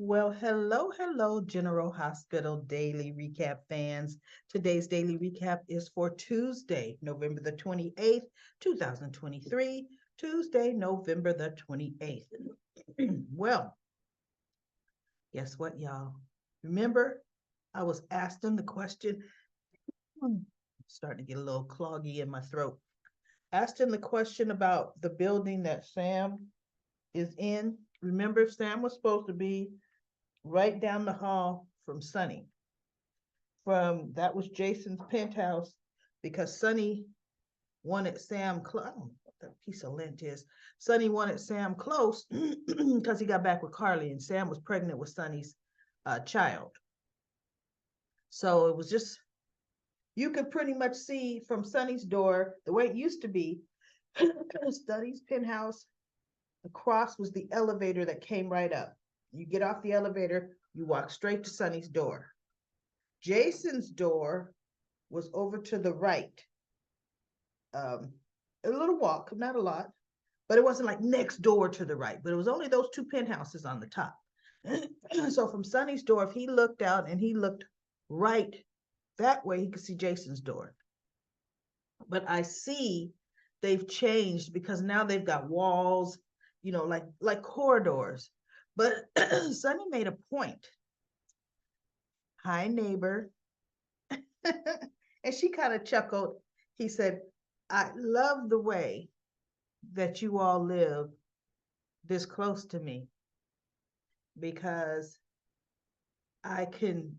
Well, hello, General Hospital Daily Recap fans. Today's daily recap is for Tuesday, November the 28th, 2023. Tuesday, November the 28th. Well, guess what, y'all? Remember, I was asking the question, starting to get a little cloggy in my throat. Asked him the question about the building that Sam is in. Remember, Sam was supposed to be right down the hall from Sunny. From that was Jason's penthouse because Sunny wanted Sam close. I don't know what that piece of lint is. Sunny wanted Sam close because he got back with Carly, and Sam was pregnant with Sunny's child. So it was just you could pretty much see from Sunny's door the way it used to be. Sunny's penthouse. Across was the elevator that came right up. You get off the elevator, you walk straight to Sunny's door. Jason's door was over to the right. A little walk, not a lot, but it wasn't like next door to the right, but it was only those two penthouses on the top. So from Sunny's door, if he looked out and he looked right that way, he could see Jason's door. But I see they've changed because now they've got walls, like corridors. But Sunny made a point. Hi, neighbor. And she kind of chuckled. He said, I love the way that you all live this close to me because I can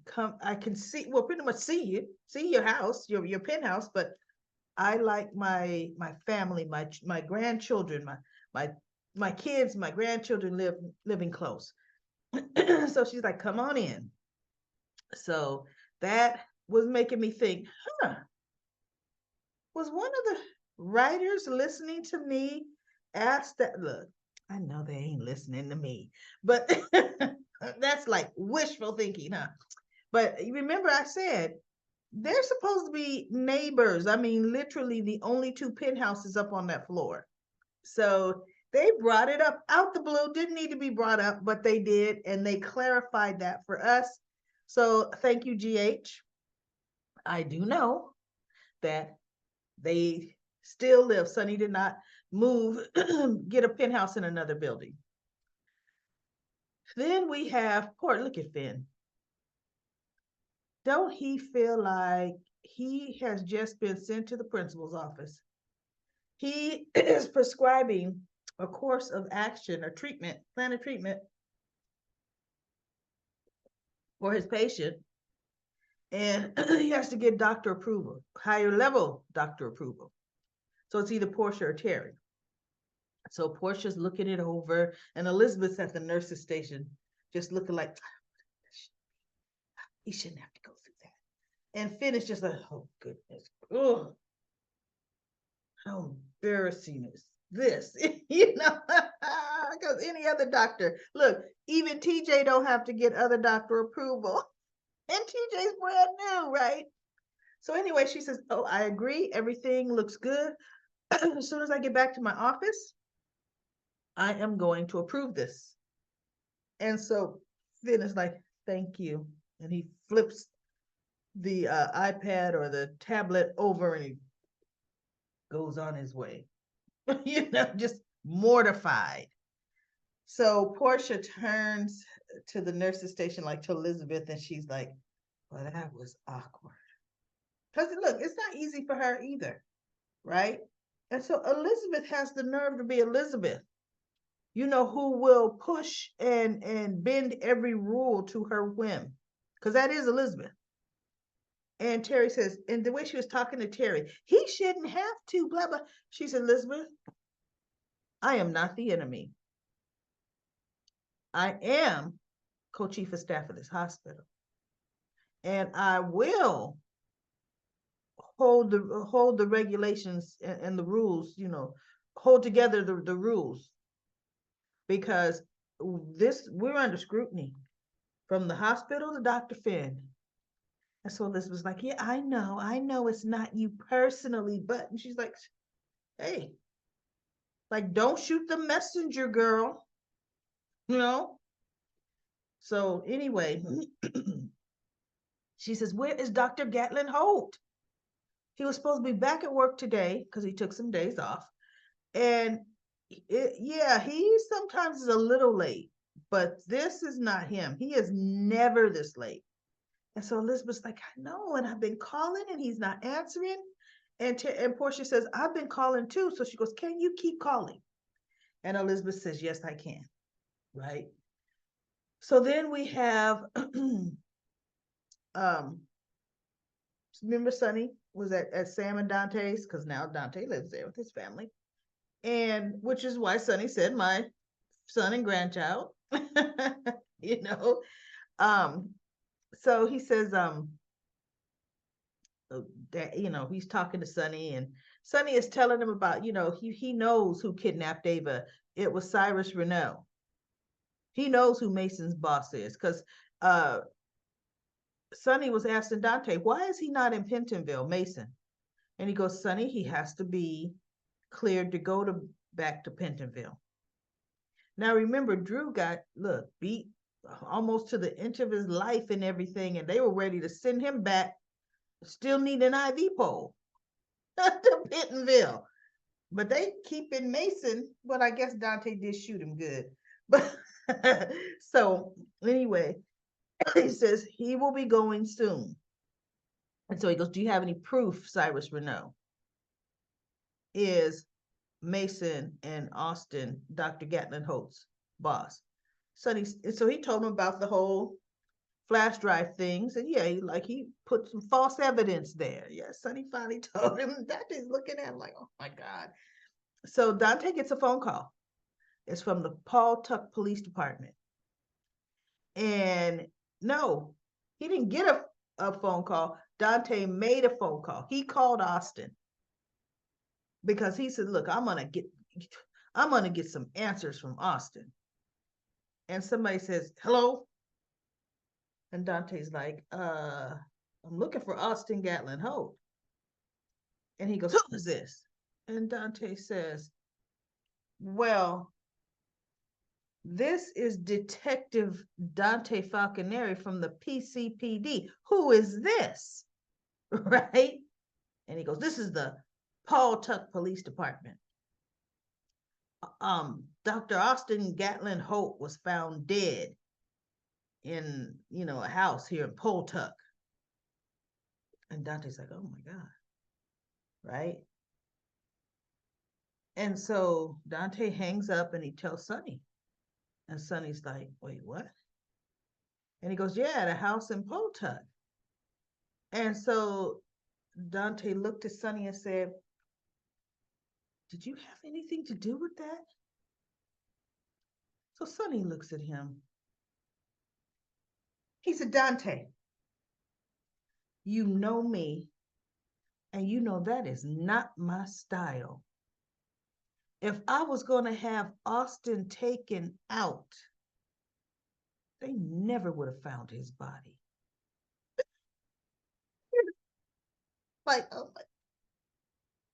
see, well, pretty much see your house, your penthouse, but I like my family, my grandchildren, my my kids, my grandchildren living close. So she's like, come on in. So that was making me think, huh, was one of the writers listening to me ask that? Look, I know they ain't listening to me, but that's like wishful thinking, huh? But remember, I said they're supposed to be neighbors. I mean, literally the only two penthouses up on that floor. So they brought it up out the blue, didn't need to be brought up, but they did, and they clarified that for us. So thank you, GH. I do know that they still live. Sunny did not move, get a penthouse in another building. Then we have poor, look at Finn. Don't he feel like he has just been sent to the principal's office? He is prescribing a course of action or treatment, plan of treatment for his patient. And he has to get doctor approval, higher level doctor approval. So it's either Portia or Terry. So Portia's looking it over, and Elizabeth's at the nurse's station, just looking like he shouldn't have to go through that. And Finn is just like, oh goodness, oh, how embarrassing is this? Because any other doctor, look, even TJ don't have to get other doctor approval, and TJ's brand new, right? So anyway, she says, oh, I agree, everything looks good. As soon as I get back to my office, I am going to approve this. And so Finn is like, thank you. And he flips the iPad or the tablet over and he goes on his way, just mortified. So Portia turns to the nurse's station, like to Elizabeth, and she's like, well, that was awkward. Because look, it's not easy for her either, right? And so Elizabeth has the nerve to be Elizabeth, who will push and bend every rule to her whim, because that is Elizabeth. And Terry says, and the way she was talking to Terry, he shouldn't have to, blah, blah. She said, Elizabeth, I am not the enemy. I am co-chief of staff of this hospital. And I will hold the regulations and the rules, hold together the rules, because we're under scrutiny from the hospital to Dr. Finn. And so Liz was like, yeah, I know it's not you personally, but, and she's like, hey, like, don't shoot the messenger, girl. You know, So anyway, she says, "Where is Dr. Gatlin Holt? He was supposed to be back at work today because he took some days off. And yeah, he sometimes is a little late, but this is not him. He is never this late." And so Elizabeth's like, "I know, and I've been calling and he's not answering." And Portia says, "I've been calling too." So she goes, "Can you keep calling?" And Elizabeth says, "Yes, I can." Right. So then we have um remember Sonny was at Sam and Dante's because now Dante lives there with his family. And which is why Sonny said my son and grandchild. you know. Um, so he says, that he's talking to Sonny, and Sonny is telling him about, he knows who kidnapped Ava. It was Cyrus Renault. He knows who Mason's boss is because Sonny was asking Dante, "Why is he not in Pentonville, Mason?" And he goes, "Sonny, he has to be cleared to go to back to Pentonville." Now remember, Drew got beat almost to the inch of his life and everything, and they were ready to send him back, still need an IV pole to Pentonville. But they keep in Mason, but I guess Dante did shoot him good. But so anyway, he says he will be going soon. And so he goes, "Do you have any proof Cyrus Renault is Mason and Austin, Dr. Gatlin Holt's boss?" So he told him about the whole flash drive things, and yeah, he put some false evidence there. Yeah, Sonny finally told him. Dante's looking at him like, "Oh my God." So Dante gets a phone call. It's from the Paul Tuck Police Department. And no, he didn't get a phone call. Dante made a phone call. He called Austin because he said, "Look, I'm gonna get some answers from Austin." And somebody says, "Hello?" And Dante's like, "I'm looking for Austin Gatlin Holt." And he goes, "Who is this?" And Dante says, "Well, this is Detective Dante Falconeri from the PCPD. Who is this?" Right? And he goes, "This is the Paul Tuck Police Department. Dr. Austin Gatlin Holt was found dead in, a house here in Paul Tuck." And Dante's like, "Oh my God." Right? And so Dante hangs up and he tells Sonny. And Sonny's like, "Wait, what?" And he goes, "Yeah, at a house in Paul Tuck." And so Dante looked at Sonny and said, "Did you have anything to do with that?" So Sonny looks at him. He said, "Dante, you know me, and you know that is not my style. If I was going to have Austin taken out, they never would have found his body." Like, oh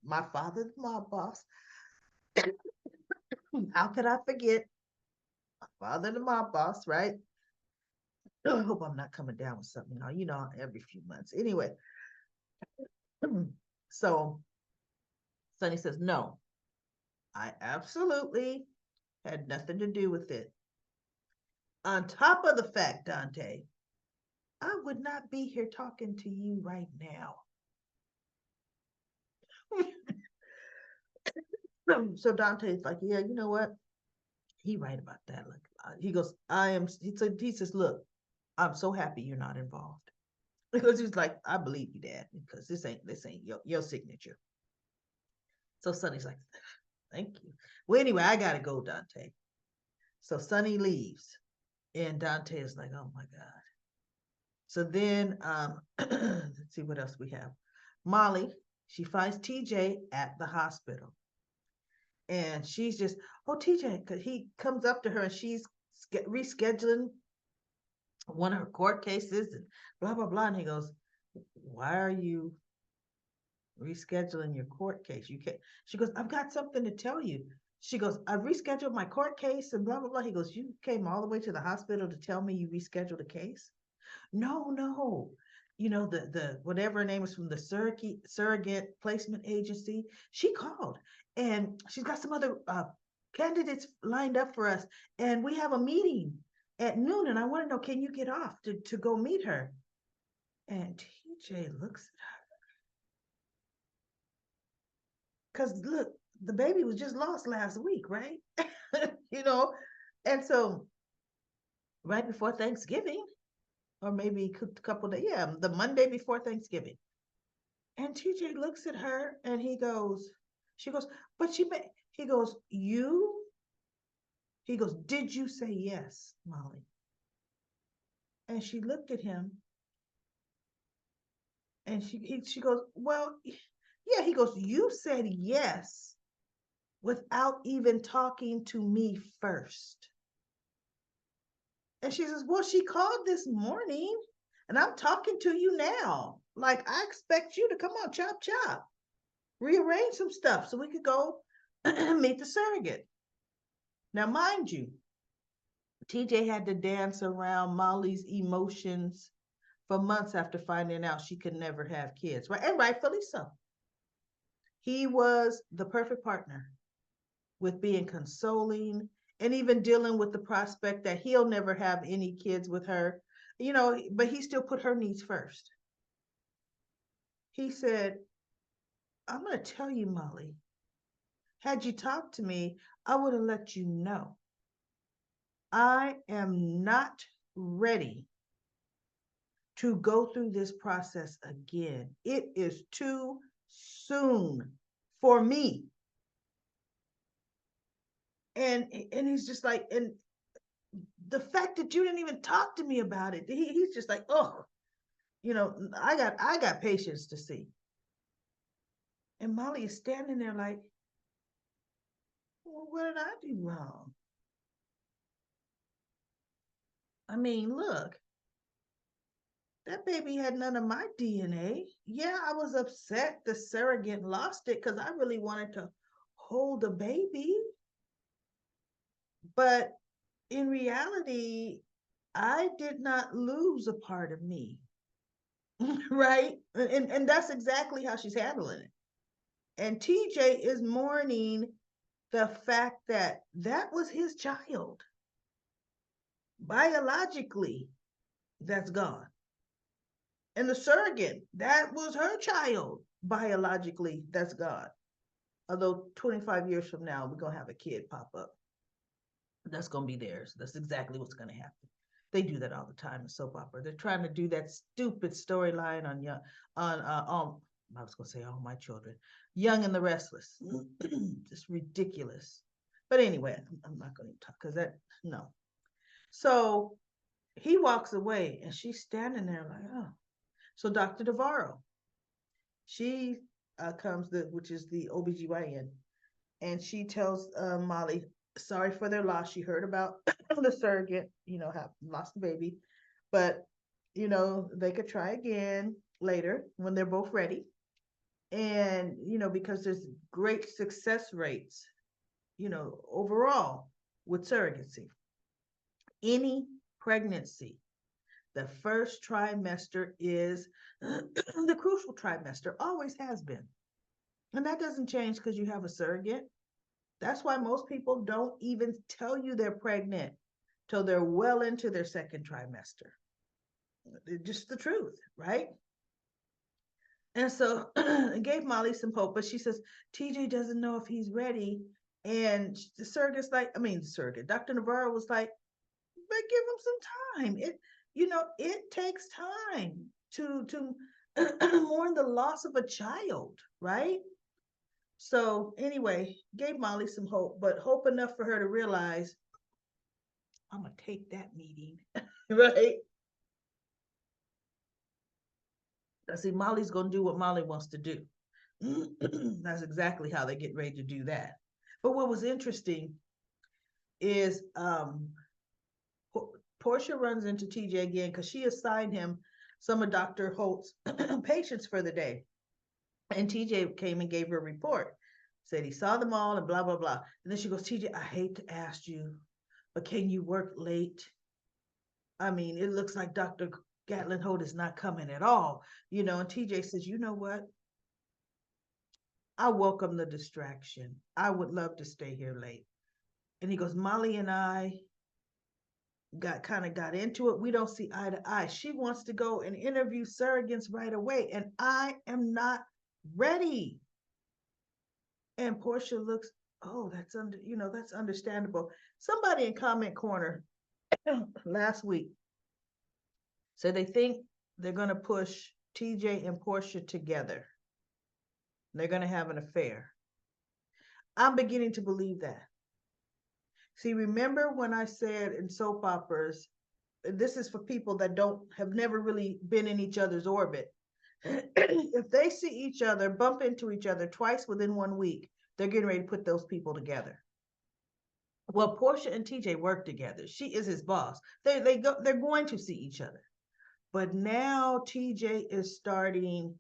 my father, my boss. How could I forget my father, the mob boss, right? I hope I'm not coming down with something now, every few months. Anyway, so Sonny says, "No, I absolutely had nothing to do with it. On top of the fact, Dante, I would not be here talking to you right now." So Dante's like, "Yeah, you know what? He right about that." Like, he goes, "I am." He says, "Look, I'm so happy you're not involved." Because he's like, "I believe you, Dad, because this ain't your signature." So Sonny's like, "Thank you." Well, anyway, I gotta go, Dante. So Sonny leaves, and Dante is like, "Oh my God." So then, let's see what else we have. Molly, she finds TJ at the hospital, and she's just, "Oh, TJ," because he comes up to her and she's rescheduling one of her court cases and blah blah blah. And he goes, "Why are you rescheduling your court case? You can't." She goes, "I've got something to tell you." She goes, I rescheduled my court case and blah, blah, blah. He goes, you came all the way to the hospital to tell me you rescheduled a case? No, no. The whatever her name is from the surrogate placement agency, she called and she's got some other candidates lined up for us. And we have a meeting at noon. And I want to know, can you get off to go meet her? And TJ looks at her. Because look, the baby was just lost last week, right? you know, and so right before Thanksgiving, or maybe a couple days, yeah, the Monday before Thanksgiving. And TJ looks at her and she goes, but he goes, he goes, did you say yes, Molly? And she looked at him and she goes, well, yeah, he goes, you said yes without even talking to me first. And she says, well, she called this morning and I'm talking to you now. Like, I expect you to come on, chop, chop, rearrange some stuff so we could go meet the surrogate. Now, mind you, TJ had to dance around Molly's emotions for months after finding out she could never have kids, right? And rightfully so. He was the perfect partner with being consoling and even dealing with the prospect that he'll never have any kids with her, but he still put her needs first. He said, I'm going to tell you, Molly, had you talked to me, I would have let you know. I am not ready to go through this process again. It is too soon for me. And he's just like, and the fact that you didn't even talk to me about it, he's just like, oh, I got patience to see. And Molly is standing there like, well, what did I do wrong? I mean, look, that baby had none of my DNA. Yeah, I was upset the surrogate lost it because I really wanted to hold the baby. But in reality, I did not lose a part of me. right? And that's exactly how she's handling it. And TJ is mourning the fact that that was his child. Biologically, that's gone. And the surrogate, that was her child. Biologically, that's gone. Although 25 years from now, we're going to have a kid pop up. That's going to be theirs. That's exactly what's going to happen. They do that all the time in soap opera. They're trying to do that stupid storyline on I was going to say All My Children, Young and the Restless. Just ridiculous. But anyway, I'm not going to talk because no. So he walks away and she's standing there like, oh. So Dr. Navarro, she comes, which is the OBGYN, and she tells Molly, sorry for their loss. She heard about the surrogate, have lost the baby, but, they could try again later when they're both ready. And, because there's great success rates, overall with surrogacy. Any pregnancy, the first trimester is the crucial trimester, always has been. And that doesn't change because you have a surrogate. That's why most people don't even tell you they're pregnant till they're well into their second trimester. Just the truth, right? And so it gave Molly some hope, but she says, TJ doesn't know if he's ready. And the surrogate's like, Dr. Navarro was like, but give him some time. It takes time to mourn the loss of a child, right? So anyway, gave Molly some hope, but hope enough for her to realize, I'm going to take that meeting, right? I see Molly's going to do what Molly wants to do. That's exactly how they get ready to do that. But what was interesting is Portia runs into TJ again because she assigned him some of Dr. Holt's patients for the day. And TJ came and gave her a report. Said he saw them all and blah, blah, blah. And then she goes, TJ, I hate to ask you, but can you work late? I mean, it looks like Dr. Gatlin Holt is not coming at all, And TJ says, you know what? I welcome the distraction. I would love to stay here late. And he goes, Molly and I got into it. We don't see eye to eye. She wants to go and interview surrogates right away, and I am not ready. And Portia looks, oh, that's understandable. Somebody in comment corner last week said they think they're going to push TJ and Portia together. They're going to have an affair. I'm beginning to believe that. See, remember when I said in soap operas, this is for people that have never really been in each other's orbit. If they see each other, bump into each other twice within 1 week, they're getting ready to put those people together. Well, Portia and TJ work together. She is his boss. They're going to see each other. But now TJ is starting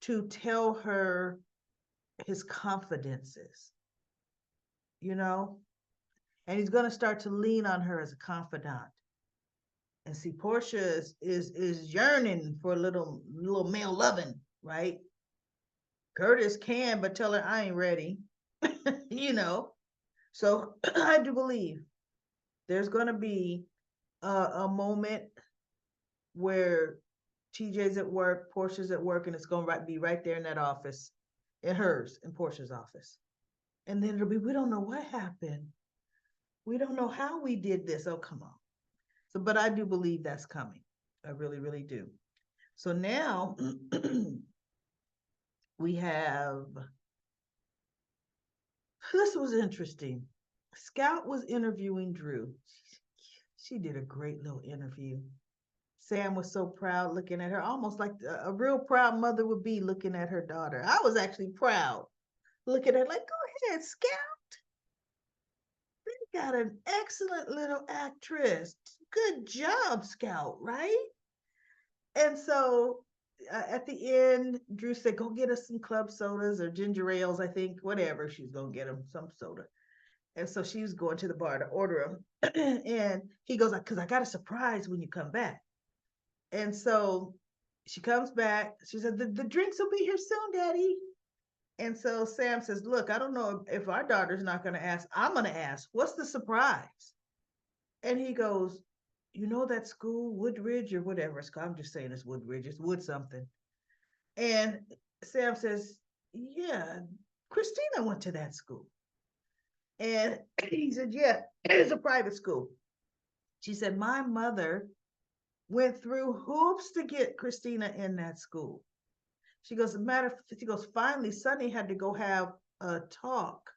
to tell her his confidences, and he's going to start to lean on her as a confidant. And see, Portia is yearning for a little male loving, right? Curtis can, but tell her I ain't ready, So I do believe there's going to be a moment where TJ's at work, Portia's at work, and it's going to be right there in that office, in Portia's office. And then it'll be, we don't know what happened. We don't know how we did this. Oh, come on. So, but I do believe that's coming. I really, really do. So now we have, this was interesting. Scout was interviewing Drew. She did a great little interview. Sam was so proud looking at her, almost like a real proud mother would be looking at her daughter. I was actually proud looking at her, like, go ahead, Scout. You got an excellent little actress. Good job, Scout, right? And so at the end, Drew said, go get us some club sodas or ginger ales, I think, whatever. She's going to get him some soda. And so she was going to the bar to order them. And he goes, because I got a surprise when you come back. And so she comes back. She said, the drinks will be here soon, Daddy. And so Sam says, look, I don't know if our daughter's not going to ask. I'm going to ask, what's the surprise? And he goes, you know that school, Woodridge or whatever it's called. I'm just saying it's Woodridge. It's Wood something. And Sam says, yeah, Christina went to that school. And he said, yeah, it's a private school. She said, my mother went through hoops to get Christina in that school. She goes, finally, Sonny had to go have a talk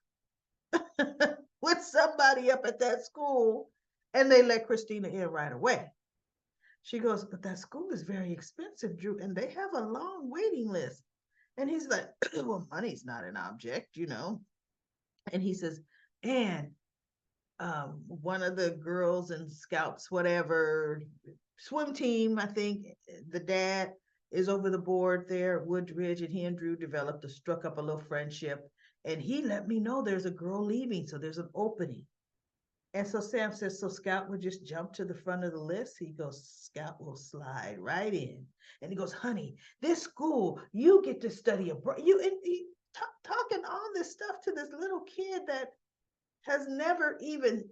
with somebody up at that school, and they let Christina in right away. She goes, but that school is very expensive, Drew, and they have a long waiting list. And he's like, well, money's not an object, And he says, and one of the girls and scouts, whatever, swim team, I think the dad is over the board there at Woodridge, and he and Drew struck up a little friendship. And he let me know there's a girl leaving, so there's an opening. And so Sam says, so Scout would just jump to the front of the list? He goes, Scout will slide right in. And he goes, honey, this school, you get to study abroad. Talking all this stuff to this little kid that has never even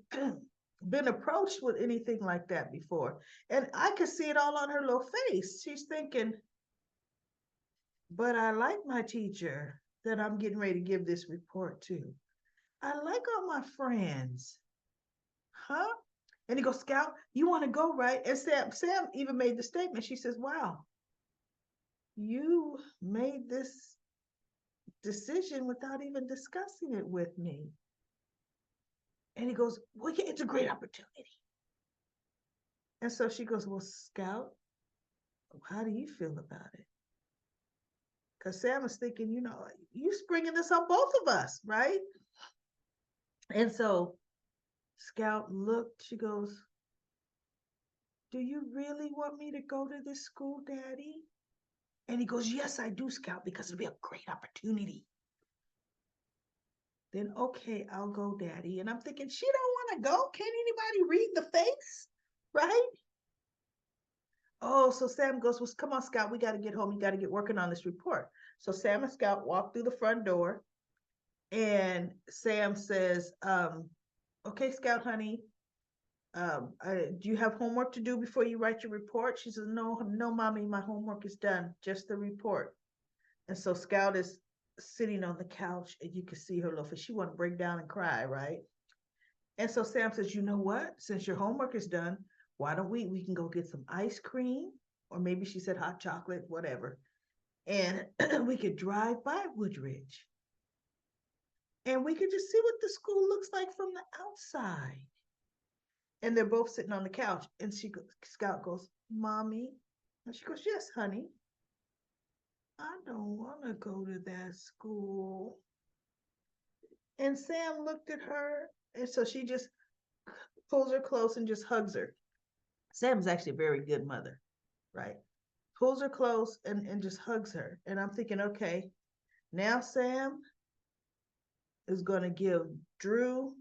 been approached with anything like that before. And I could see it all on her little face. She's thinking, but I like my teacher that I'm getting ready to give this report to. I like all my friends. Huh? And he goes, Scout, you want to go, right? And Sam even made the statement. She says, wow, you made this decision without even discussing it with me. And he goes, well, yeah, it's a great opportunity. And so she goes, well, Scout, how do you feel about it? Because Sam is thinking, you springing this on both of us, right? And so Scout looked, she goes, do you really want me to go to this school, Daddy? And he goes, yes, I do, Scout, because it'll be a great opportunity. Then, okay, I'll go, Daddy. And I'm thinking, she don't want to go. Can't anybody read the face? Right? Oh, so Sam goes, well, come on, Scout, we got to get home. You got to get working on this report. So Sam and Scout walk through the front door, and Sam says, okay, Scout, honey, do you have homework to do before you write your report? She says, no, no, Mommy, my homework is done, just the report. And so Scout is sitting on the couch, and you can see her little face. She want to break down and cry, right? And so Sam says, you know what? Since your homework is done, why don't we can go get some ice cream, or maybe she said hot chocolate, whatever. And we could drive by Woodridge, and we could just see what the school looks like from the outside. And they're both sitting on the couch. And Scout goes, Mommy. And she goes, yes, honey. I don't want to go to that school. And Sam looked at her. And so she just pulls her close and just hugs her. Sam's actually a very good mother, right? Pulls her close and just hugs her. And I'm thinking, okay, now Sam is going to give Drew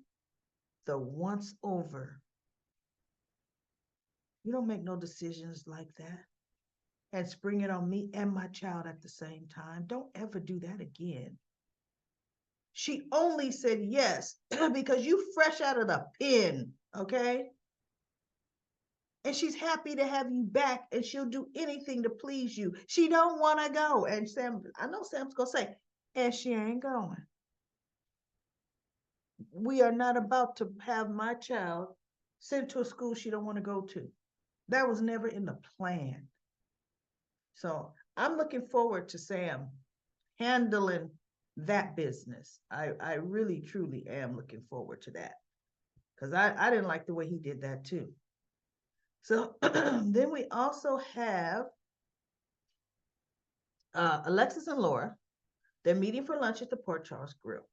the once over. You don't make no decisions like that and spring it on me and my child at the same time. Don't ever do that again. She only said yes because you fresh out of the pen, okay? And she's happy to have you back, and she'll do anything to please you. She don't want to go. And Sam, I know Sam's going to say, and she ain't going. We are not about to have my child sent to a school she don't want to go to. That was never in the plan. So I'm looking forward to Sam handling that business. I really, truly am looking forward to that, because I didn't like the way he did that too. So then we also have Alexis and Laura. They're meeting for lunch at the Port Charles Grill.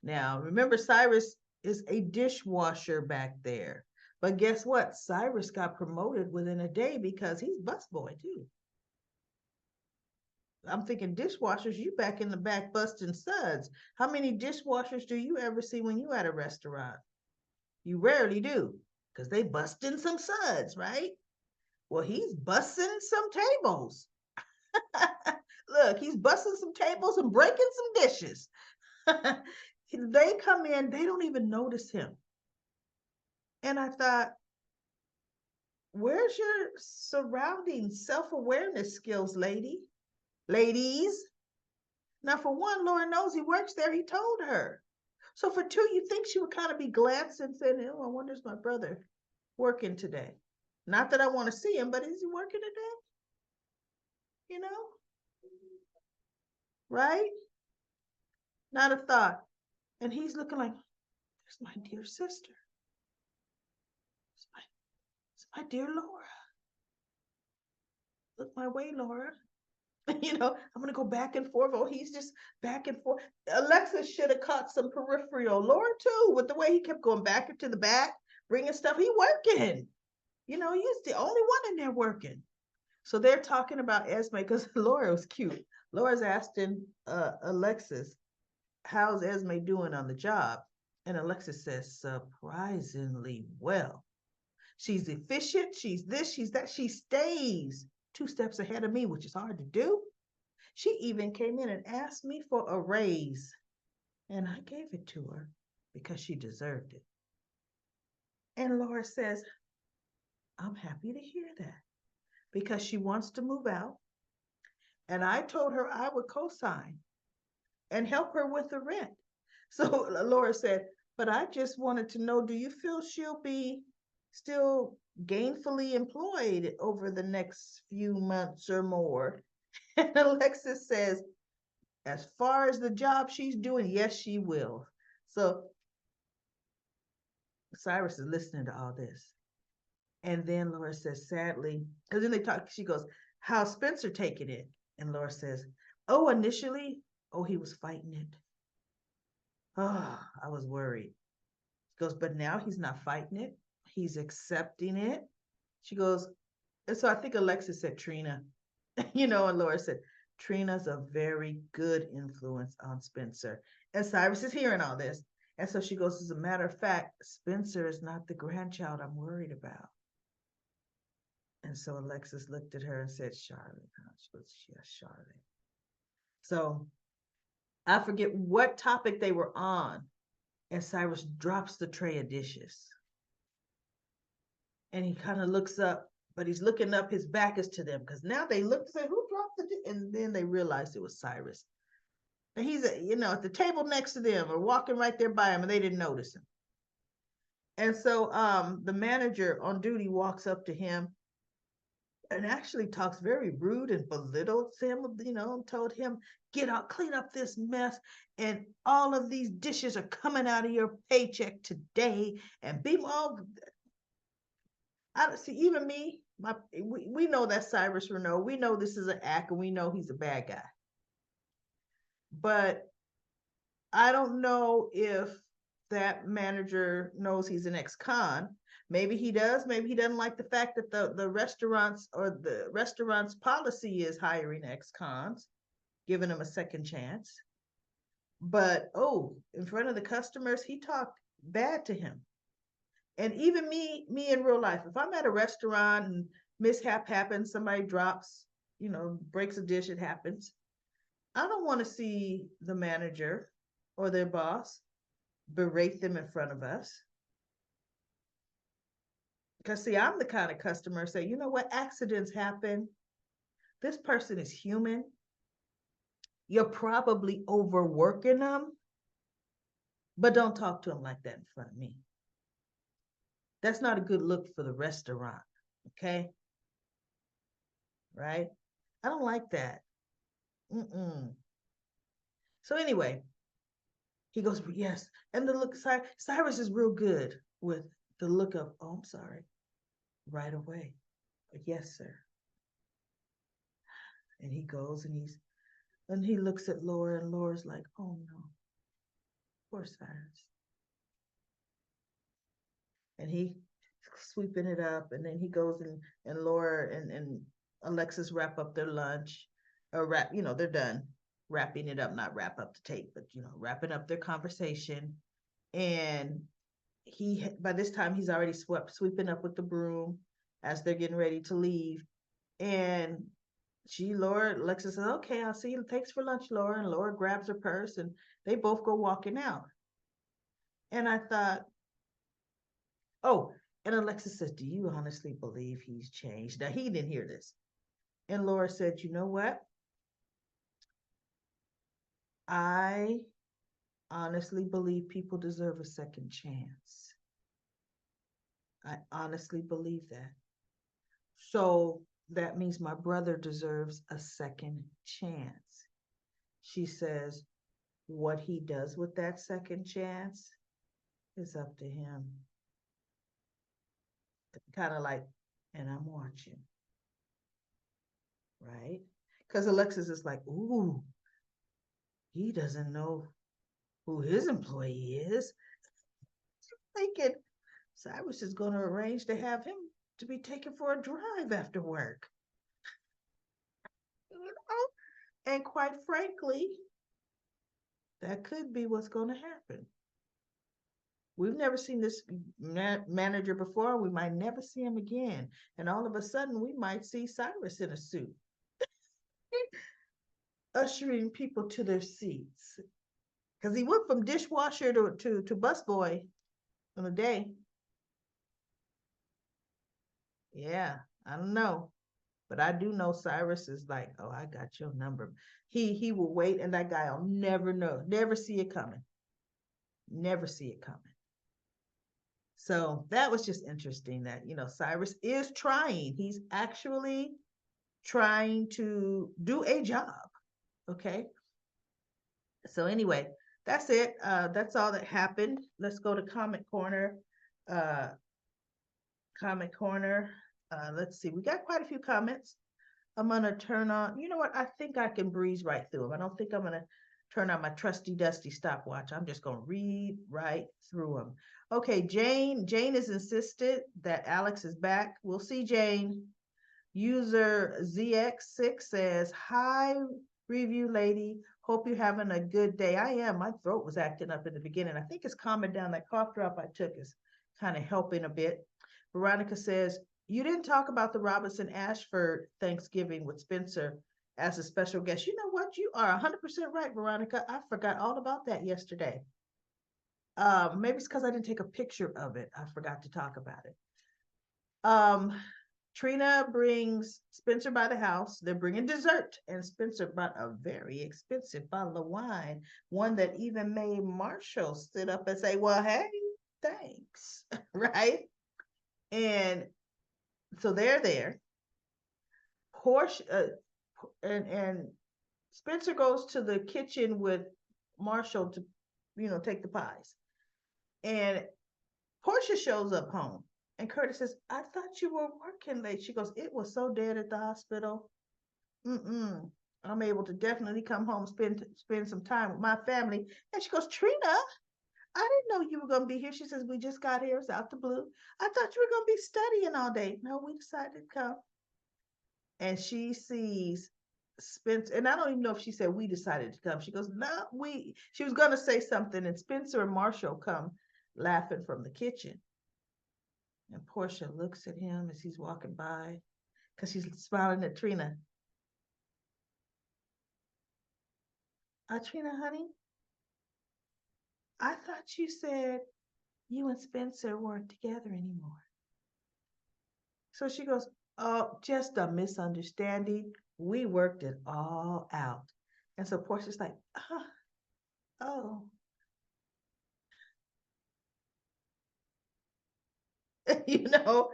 Now, remember, Cyrus is a dishwasher back there. But guess what? Cyrus got promoted within a day because he's busboy too. I'm thinking dishwashers, you back in the back busting suds. How many dishwashers do you ever see when you at a restaurant? You rarely do, because they busting some suds, right? Well, he's busting some tables. Look, he's busting some tables and breaking some dishes. They come in, they don't even notice him. And I thought, where's your surrounding self-awareness skills, ladies? Now, for one, Laura knows he works there. He told her. So for two, you think she would kind of be glancing, saying, oh, I wonder is my brother working today? Not that I want to see him, but is he working today? You know? Right? Not a thought. And he's looking like, there's my dear sister. It's my dear Laura. Look my way, Laura. You know, I'm gonna go back and forth. Oh, he's just back and forth. Alexis should have caught some peripheral. Laura too, with the way he kept going back into the back, bringing stuff. He working. You know, he's the only one in there working. So they're talking about Esme because Laura was cute. Laura's asking Alexis, how's Esme doing on the job? And Alexis says, surprisingly well. She's efficient. She's this, she's that. She stays 2 steps ahead of me, which is hard to do. She even came in and asked me for a raise, and I gave it to her because she deserved it. And Laura says, I'm happy to hear that because she wants to move out. And I told her I would co-sign and help her with the rent. So Laura said, but I just wanted to know, do you feel she'll be still gainfully employed over the next few months or more? And Alexis says, as far as the job she's doing, yes, she will. So Cyrus is listening to all this. And then Laura says, sadly, because then they talk, she goes, how's Spencer taking it? And Laura says, oh, initially, he was fighting it. Oh, I was worried. She goes, but now he's not fighting it. He's accepting it. She goes, and so I think Alexis said Trina, and Laura said, Trina's a very good influence on Spencer. And Cyrus is hearing all this. And so she goes, as a matter of fact, Spencer is not the grandchild I'm worried about. And so Alexis looked at her and said, Charlotte. She goes, yes, Charlotte. So I forget what topic they were on. And Cyrus drops the tray of dishes. And he kind of looks up, but he's looking up, his back is to them, because now they look and say, who dropped the dish? And then they realized it was Cyrus. And he's, at the table next to them or walking right there by him, and they didn't notice him. And so the manager on duty walks up to him and actually talks very rude and belittles him, told him, get out, clean up this mess. And all of these dishes are coming out of your paycheck today. And be all, I don't see, even me, we know that Cyrus Renault, we know this is an act and we know he's a bad guy. But I don't know if that manager knows he's an ex-con. Maybe he does. Maybe he doesn't like the fact that the restaurant's policy is hiring ex-cons, giving them a second chance. But in front of the customers, he talked bad to him. And even me in real life, if I'm at a restaurant and mishap happens, somebody drops, breaks a dish, it happens. I don't want to see the manager or their boss berate them in front of us. Because see, I'm the kind of customer say, you know what, accidents happen. This person is human. You're probably overworking them, but don't talk to them like that in front of me. That's not a good look for the restaurant, okay? Right? I don't like that. So anyway, he goes, yes. And the look, Cyrus is real good with the look of, oh, I'm sorry, right away. Yes, sir. And he goes and he looks at Laura, and Laura's like, oh no, poor Cyrus. And he sweeping it up, and then he goes and Laura and Alexis wrap up their lunch, or they're done wrapping it up, not wrap up the tape, but wrapping up their conversation. And by this time he's already sweeping up with the broom as they're getting ready to leave. And Alexis says, okay, I'll see you. Thanks for lunch, Laura. And Laura grabs her purse and they both go walking out. And I thought, and Alexis says, do you honestly believe he's changed? Now, he didn't hear this. And Laura said, you know what? I honestly believe people deserve a second chance. I honestly believe that. So that means my brother deserves a second chance. She says, what he does with that second chance is up to him. Kind of like, and I'm watching. Right? Because Alexis is like, ooh, he doesn't know who his employee is. Thinking Cyrus is going to arrange to have him to be taken for a drive after work. And quite frankly, that could be what's going to happen. We've never seen this manager before. We might never see him again. And all of a sudden, we might see Cyrus in a suit, ushering people to their seats. Because he went from dishwasher to busboy in a day. Yeah, I don't know. But I do know Cyrus is like, oh, I got your number. He will wait, and that guy will never see it coming. Never see it coming. So that was just interesting that, Cyrus is trying. He's actually trying to do a job. Okay. So anyway, that's it. That's all that happened. Let's go to Comment Corner. Comment Corner. Let's see. We got quite a few comments. I'm going to turn on, you know what? I think I can breeze right through them. I don't think I'm going to turn on my trusty dusty stopwatch. I'm just going to read right through them. Okay, Jane has insisted that Alex is back. We'll see, Jane. User ZX6 says, hi, review lady. Hope you're having a good day. I am. My throat was acting up in the beginning. I think it's calming down. That cough drop I took is kind of helping a bit. Veronica says, you didn't talk about the Robinson Ashford Thanksgiving with Spencer as a special guest. You know what? You are 100% right, Veronica. I forgot all about that yesterday. Maybe it's because I didn't take a picture of it. I forgot to talk about it. Um, Trina brings Spencer by the house. They're bringing dessert, and Spencer brought a very expensive bottle of wine, one that even made Marshall sit up and say, "Well, hey, thanks," right? And so they're there. Portia and Spencer goes to the kitchen with Marshall to, take the pies, and Portia shows up home. And Curtis says, I thought you were working late. She goes, it was so dead at the hospital. Mm-mm. I'm able to definitely come home, spend some time with my family. And she goes, Trina, I didn't know you were going to be here. She says, we just got here. It's out the blue. I thought you were going to be studying all day. No, we decided to come. And she sees Spencer, and I don't even know if she said we decided to come. She goes, no, she was going to say something, and Spencer and Marshall come laughing from the kitchen. And Portia looks at him as he's walking by because she's smiling at Trina. Trina, honey, I thought you said you and Spencer weren't together anymore. So she goes, oh, just a misunderstanding. We worked it all out. And so Portia's like, oh. you know,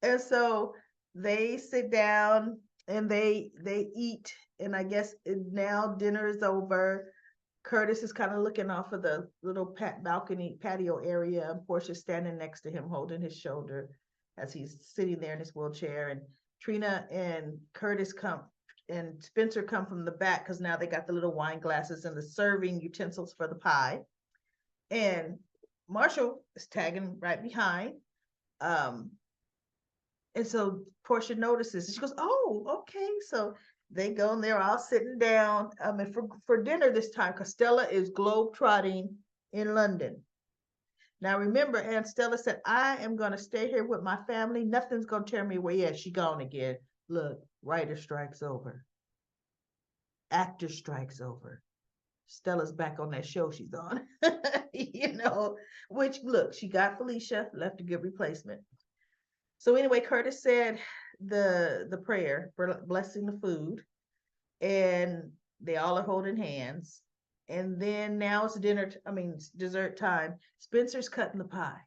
and so they sit down and they eat, and I guess now dinner is over. Curtis is kind of looking off of the little balcony patio area, and Portia's standing next to him, holding his shoulder as he's sitting there in his wheelchair. And Trina and Curtis come and Spencer come from the back because now they got the little wine glasses and the serving utensils for the pie. And Marshall is tagging right behind. Um, and so Portia notices. She goes, "Oh, okay." So they go and they're all sitting down. And for dinner this time, Stella is globetrotting in London. Now remember, Aunt Stella said, "I am going to stay here with my family. Nothing's going to tear me away." Yeah, she gone again. Look, writer strikes over. Actor strikes over. Stella's back on that show she's on. Which look, she got Felicia, left a good replacement. So anyway, Curtis said the prayer, blessing the food, and they all are holding hands. And then now it's dessert time. Spencer's cutting the pie.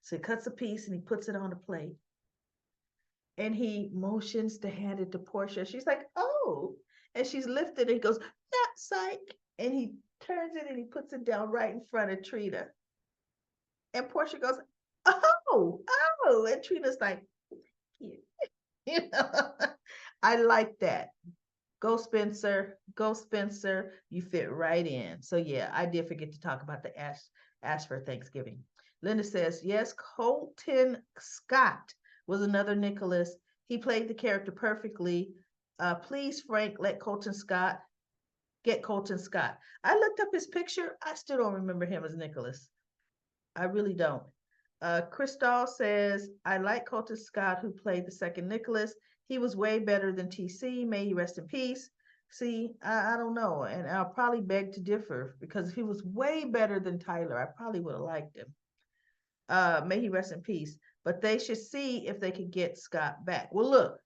So he cuts a piece and he puts it on a plate. And he motions to hand it to Portia. She's like, oh. And she's lifted and he goes, not psych. And he turns it and he puts it down right in front of Trina. And Portia goes, oh. And Trina's like, you. I like that. Go Spencer. You fit right in. So yeah, I did forget to talk about the Ash for Thanksgiving. Linda says, yes, Colton Scott was another Nicholas. He played the character perfectly. Please, Frank, get Colton Scott. I looked up his picture. I still don't remember him as Nicholas. I really don't. Crystal says, I like Colton Scott, who played the second Nicholas. He was way better than TC. May he rest in peace. See, I don't know. And I'll probably beg to differ because if he was way better than Tyler, I probably would have liked him. May he rest in peace. But they should see if they could get Scott back. Well, look,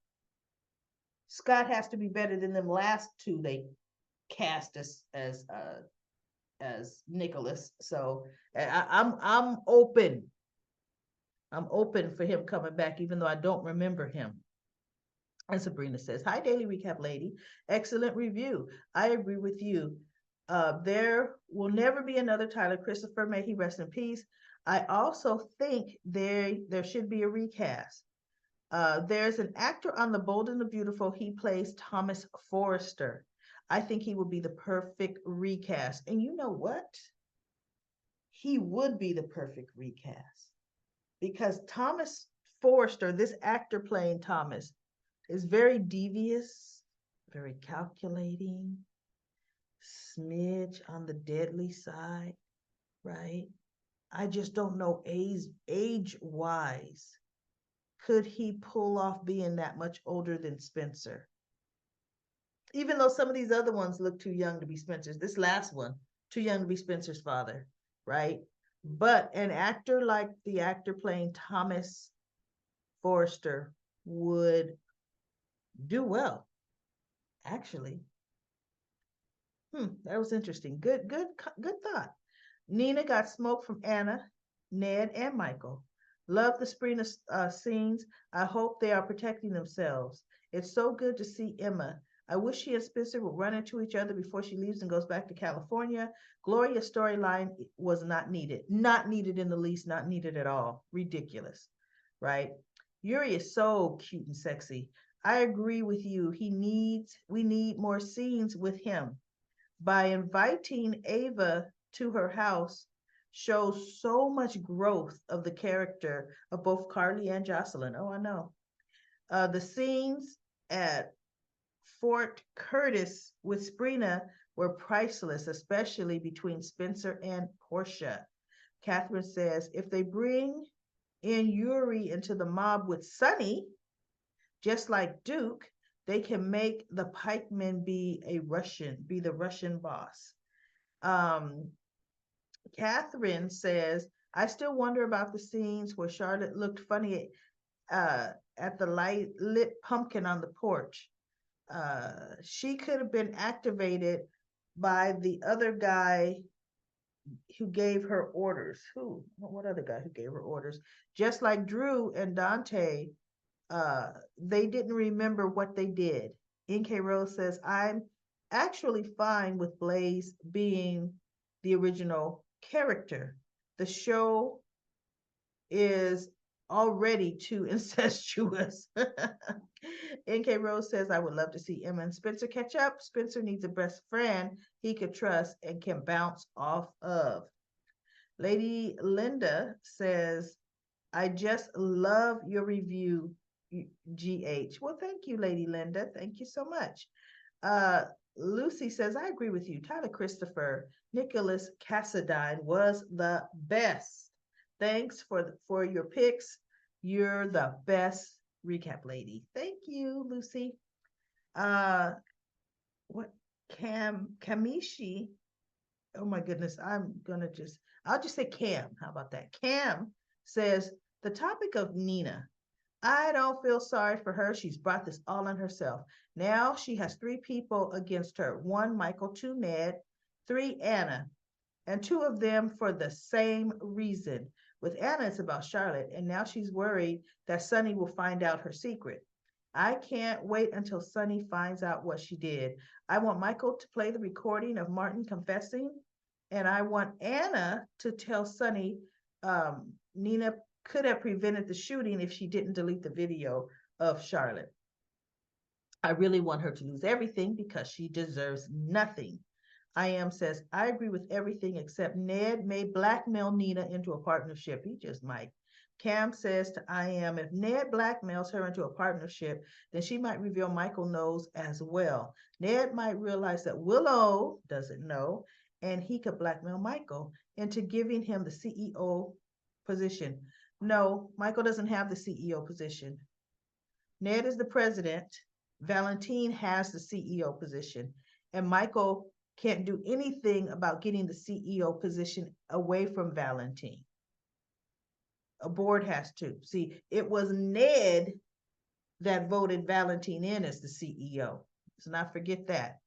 Scott has to be better than them last two they cast as Nicholas. So I'm open. I'm open for him coming back, even though I don't remember him. And Sabrina says, hi, Daily Recap Lady. Excellent review. I agree with you. There will never be another Tyler Christopher. May he rest in peace. I also think there should be a recast. There's an actor on The Bold and the Beautiful. He plays Thomas Forrester. I think he would be the perfect recast. And you know what? He would be the perfect recast. Because Thomas Forrester, this actor playing Thomas, is very devious, very calculating, smidge on the deadly side, right? I just don't know age wise. Could he pull off being that much older than Spencer? Even though some of these other ones look too young to be Spencer's. This last one, too young to be Spencer's father, right? But an actor like the actor playing Thomas Forrester would do well, actually. That was interesting. Good thought. Nina got smoke from Anna, Ned, and Michael. Love the spring scenes. I hope they are protecting themselves. It's so good to see Emma. I wish she and Spencer would run into each other before she leaves and goes back to California. Gloria's storyline was not needed. Not needed in the least, not needed at all. Ridiculous, right? Yuri is so cute and sexy. I agree with you. We need more scenes with him. By inviting Ava to her house shows so much growth of the character of both Carly and Jocelyn. Oh, I know. The scenes at Fort Curtis with Sprina were priceless, especially between Spencer and Portia. Catherine says, if they bring in Yuri into the mob with Sonny, just like Duke, they can make the pikemen be the Russian boss. Um, Catherine says, I still wonder about the scenes where Charlotte looked funny at the light lit pumpkin on the porch. She could have been activated by the other guy who gave her orders. Who? What other guy who gave her orders? Just like Drew and Dante, they didn't remember what they did. NK Rose says, I'm actually fine with Blaze being the original character. The show is already too incestuous. NK Rose says, I would love to see Emma and Spencer catch up. Spencer needs a best friend he could trust and can bounce off of. Lady Linda says, I just love your review, GH. Well, thank you, Lady Linda. Thank you so much. Uh, Lucy says, I agree with you. Tyler Christopher, Nicholas Cassadine was the best. Thanks for your picks. You're the best recap lady. Thank you, Lucy. Uh, what Kamishi? Oh my goodness, I'll just say Cam. How about that? Cam says the topic of Nina. I don't feel sorry for her. She's brought this all on herself. Now she has three people against her. One, Michael, two, Ned, three, Anna, and two of them for the same reason. With Anna, it's about Charlotte, and now she's worried that Sonny will find out her secret. I can't wait until Sonny finds out what she did. I want Michael to play the recording of Martin confessing, and I want Anna to tell Sonny Nina could have prevented the shooting if she didn't delete the video of Charlotte. I really want her to lose everything because she deserves nothing. I am says, I agree with everything except Ned may blackmail Nina into a partnership. He just might. Cam says to I am, if Ned blackmails her into a partnership, then she might reveal Michael knows as well. Ned might realize that Willow doesn't know, and he could blackmail Michael into giving him the CEO position. No, Michael doesn't have the CEO position. Ned is the president. Valentine has the CEO position. And Michael can't do anything about getting the CEO position away from Valentine. A board has to. See, it was Ned that voted Valentine in as the CEO. Let's not forget that,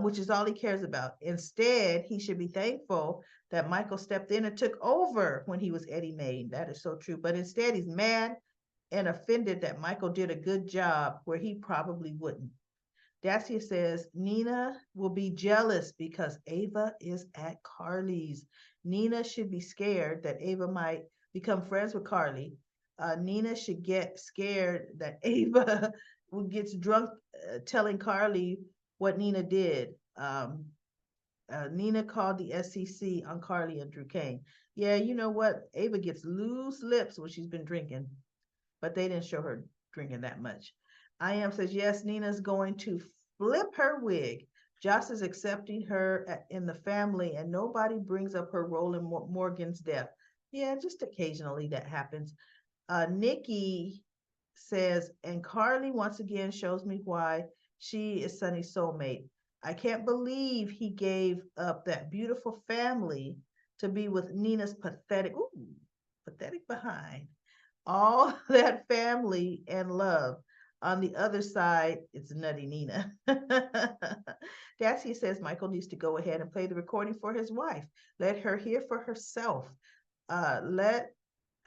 which is all he cares about. Instead, he should be thankful that Michael stepped in and took over when he was Eddie Main. That is so true. But instead, he's mad and offended that Michael did a good job where he probably wouldn't. Dacia says Nina will be jealous because Ava is at Carly's. Nina should be scared that Ava might become friends with Carly. Nina should get scared that Ava gets drunk telling Carly what Nina did. Nina called the SEC on Carly and Drew Kane. Yeah, you know what? Ava gets loose lips when she's been drinking, but they didn't show her drinking that much. I am says, yes, Nina's going to flip her wig. Joss is accepting her in the family, and nobody brings up her role in Morgan's death. Yeah, just occasionally that happens. Nikki says, and Carly once again shows me why she is Sonny's soulmate. I can't believe he gave up that beautiful family to be with Nina's pathetic behind. All that family and love. On the other side, it's nutty Nina. Dacia says Michael needs to go ahead and play the recording for his wife. Let her hear for herself. Let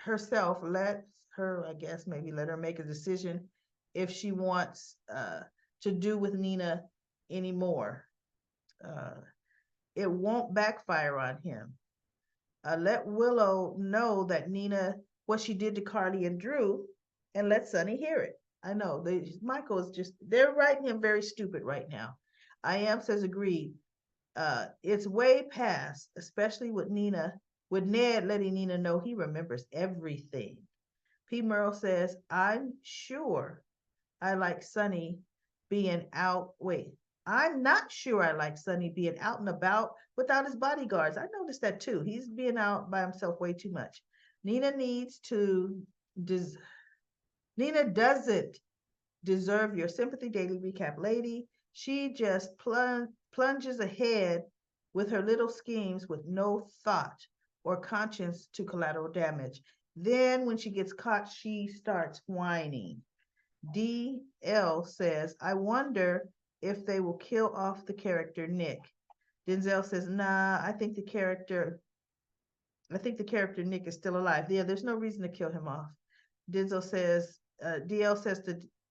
let her, I guess, maybe let her make a decision if she wants to do with Nina anymore. Uh, it won't backfire on him. Let Willow know that Nina, what she did to Carly and Drew, and let Sonny hear it. I know Michael is just, they're writing him very stupid right now. I am says agreed. It's way past, especially with Ned letting Nina know he remembers everything. P. Merle says, I'm sure I like Sonny being out. Wait, I'm not sure I like Sonny being out and about without his bodyguards. I noticed that too. He's being out by himself way too much. Nina needs to. Des- Nina doesn't deserve your sympathy daily recap, lady. She just plunges ahead with her little schemes with no thought or conscience to collateral damage. Then, when she gets caught, she starts whining. DL says, I wonder if they will kill off the character Nick. Denzel says, nah, I think the character Nick is still alive. Yeah, there's no reason to kill him off. Denzel says, DL says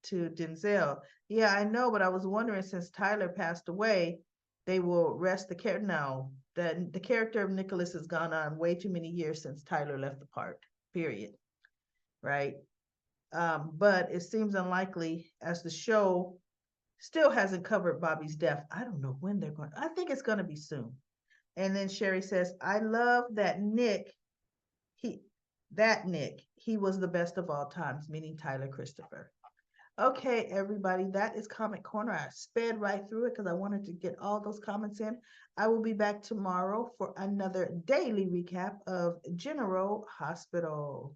to Denzel, yeah, I know, but I was wondering since Tyler passed away, they will rest the character. No, the character of Nicholas has gone on way too many years since Tyler left the part, period. Right? But it seems unlikely as the show still hasn't covered Bobby's death. I don't know when they're going. I think it's going to be soon. And then Sherry says, I love that he, Nick, he was the best of all times, meaning Tyler Christopher. Okay, everybody, that is Comment Corner. I sped right through it because I wanted to get all those comments in. I will be back tomorrow for another daily recap of General Hospital.